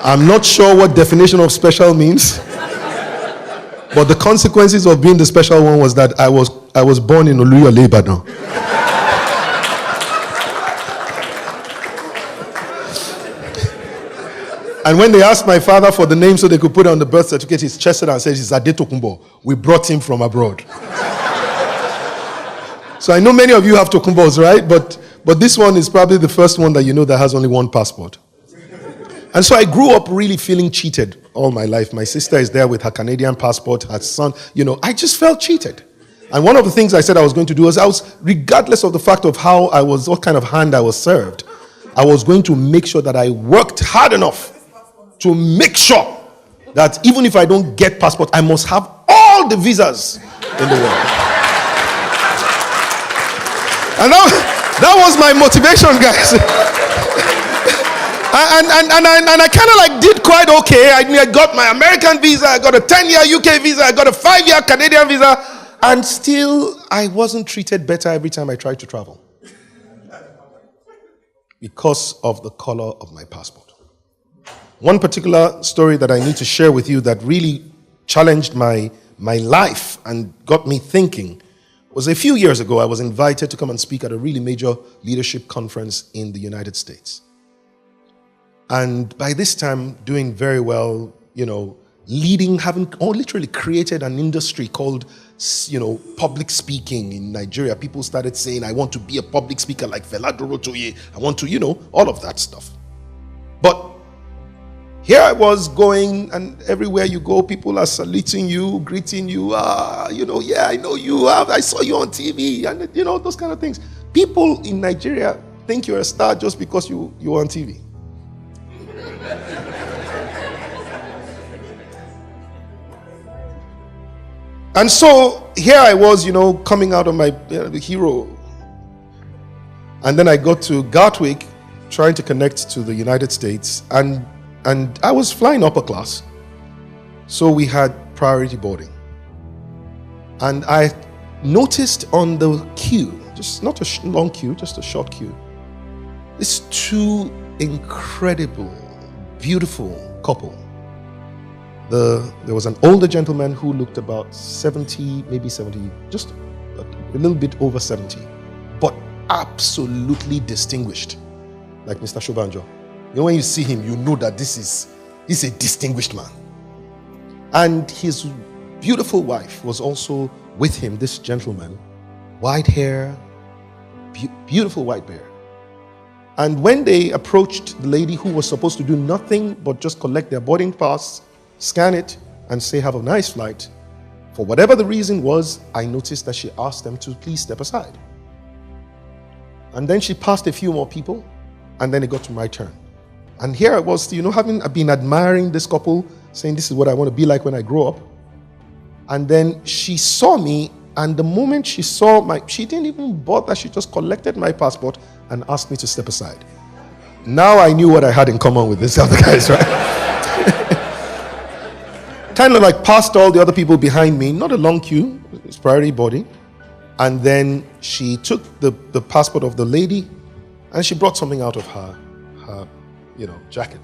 I'm not sure what definition of special means. But the consequences of being the special one was that I was born in Oluyole, Ibadan. And when they asked my father for the name so they could put it on the birth certificate, he chested and said, "It's Adetokunbo. We brought him from abroad." So I know many of you have Tokumbos, right? But this one is probably the first one that you know that has only one passport. And so I grew up really feeling cheated all my life. My sister is there with her Canadian passport, her son, I just felt cheated. And one of the things I said I was going to do was regardless of the fact of what kind of hand I was served, I was going to make sure that I worked hard enough to make sure that even if I don't get passport, I must have all the visas in the world. And that was my motivation, guys. And I kind of like did quite okay. I got my American visa, I got a 10-year UK visa, I got a 5-year Canadian visa, and still I wasn't treated better every time I tried to travel because of the color of my passport. One particular story that I need to share with you that really challenged my life and got me thinking was a few years ago. I was invited to come and speak at a really major leadership conference in the United States. And by this time, doing very well, leading, having literally created an industry called, public speaking in Nigeria. People started saying, "I want to be a public speaker like Fela Dorotoye. I want to, all of that stuff." But here I was going, and everywhere you go, people are saluting you, greeting you. Yeah, I know you. I saw you on TV, and those kind of things. People in Nigeria think you're a star just because you're on TV. And so here I was, coming out of my hero. And then I got to Gatwick, trying to connect to the United States, and I was flying upper class. So we had priority boarding. And I noticed on the queue, just not a long queue, just a short queue, these two incredible, beautiful couple. There was an older gentleman who looked about 70, maybe 70, just a little bit over 70, but absolutely distinguished, like Mr. Shobanjo. When you see him, you know that he's a distinguished man. And his beautiful wife was also with him, this gentleman, white hair, beautiful white hair. And when they approached the lady who was supposed to do nothing but just collect their boarding pass, scan it, and say, "Have a nice flight," for whatever the reason was, I noticed that she asked them to please step aside. And then she passed a few more people, and then it got to my turn. And here I was, having been admiring this couple, saying, "This is what I want to be like when I grow up." And then she saw me, and the moment she saw she didn't even bother, she just collected my passport and asked me to step aside. Now I knew what I had in common with these other guys, right? Kind of like passed all the other people behind me, not a long queue, it's priority boarding. And then she took the passport of the lady, and she brought something out of her jacket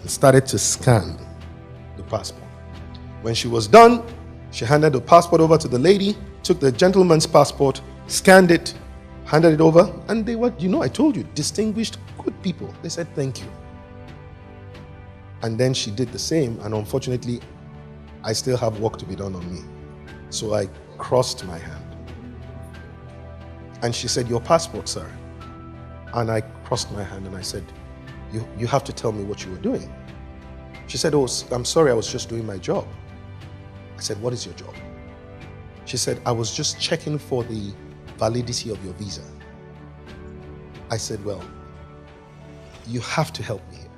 and started to scan the passport. When she was done, she handed the passport over to the lady, took the gentleman's passport, scanned it, handed it over, and they were, I told you, distinguished, good people. They said, "Thank you." And then she did the same, and unfortunately, I still have work to be done on me. So I crossed my hand. And she said, "Your passport, sir." And I crossed my hand and I said, you have to tell me what you were doing." She said, "Oh, I'm sorry, I was just doing my job." I said, "What is your job?" She said, "I was just checking for the validity of your visa." I said, "Well, you have to help me here.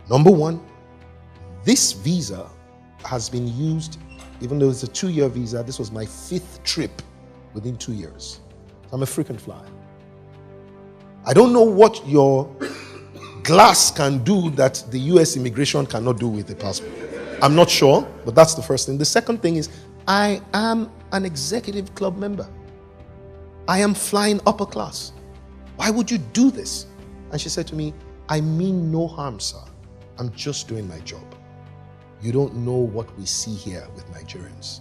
Number one, this visa has been used, even though it's a 2-year visa, this was my 5th trip within 2 years. I'm a frequent flyer. I don't know what your glass can do that the US immigration cannot do with a passport. I'm not sure, but that's the first thing. The second thing is, I am an executive club member. I am flying upper class. Why would you do this?" And she said to me, "I mean no harm, sir. I'm just doing my job. You don't know what we see here with Nigerians.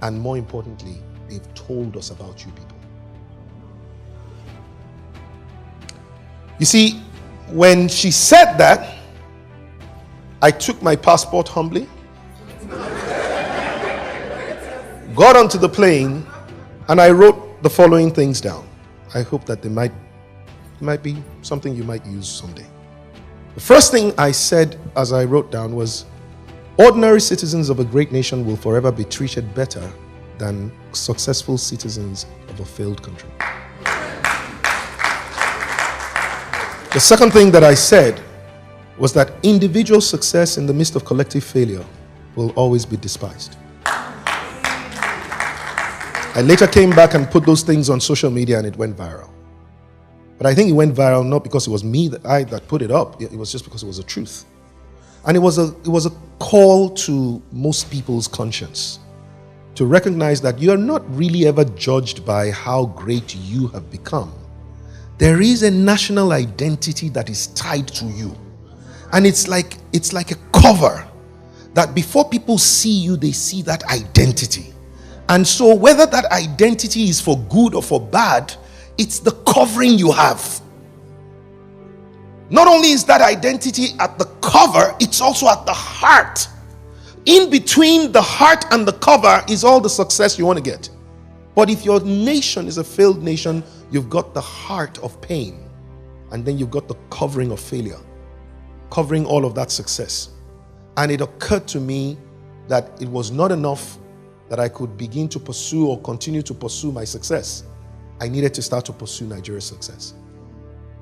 And more importantly, they've told us about you people. You see, when she said that, I took my passport humbly, got onto the plane, and I wrote the following things down. I hope that they might be something you might use someday. The first thing I said as I wrote down was, ordinary citizens of a great nation will forever be treated better than successful citizens of a failed country. The second thing that I said was that individual success in the midst of collective failure will always be despised. I later came back and put those things on social media and it went viral. But I think it went viral not because it was me that put it up. It was just because it was the truth. And it was a call to most people's conscience to recognize that you are not really ever judged by how great you have become. There is a national identity that is tied to you. And it's like a cover that before people see you, they see that identity. And so whether that identity is for good or for bad, it's the covering you have. Not only is that identity at the cover, it's also at the heart. In between the heart and the cover is all the success you want to get. But if your nation is a failed nation, you've got the heart of pain. And then you've got the covering of failure, covering all of that success. And it occurred to me that it was not enough that I could begin to pursue or continue to pursue my success. I needed to start to pursue Nigeria's success.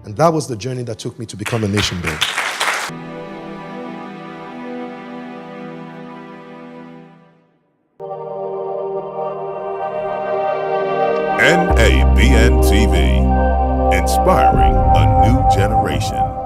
And that was the journey that took me to become a nation builder. NABN TV, inspiring a new generation.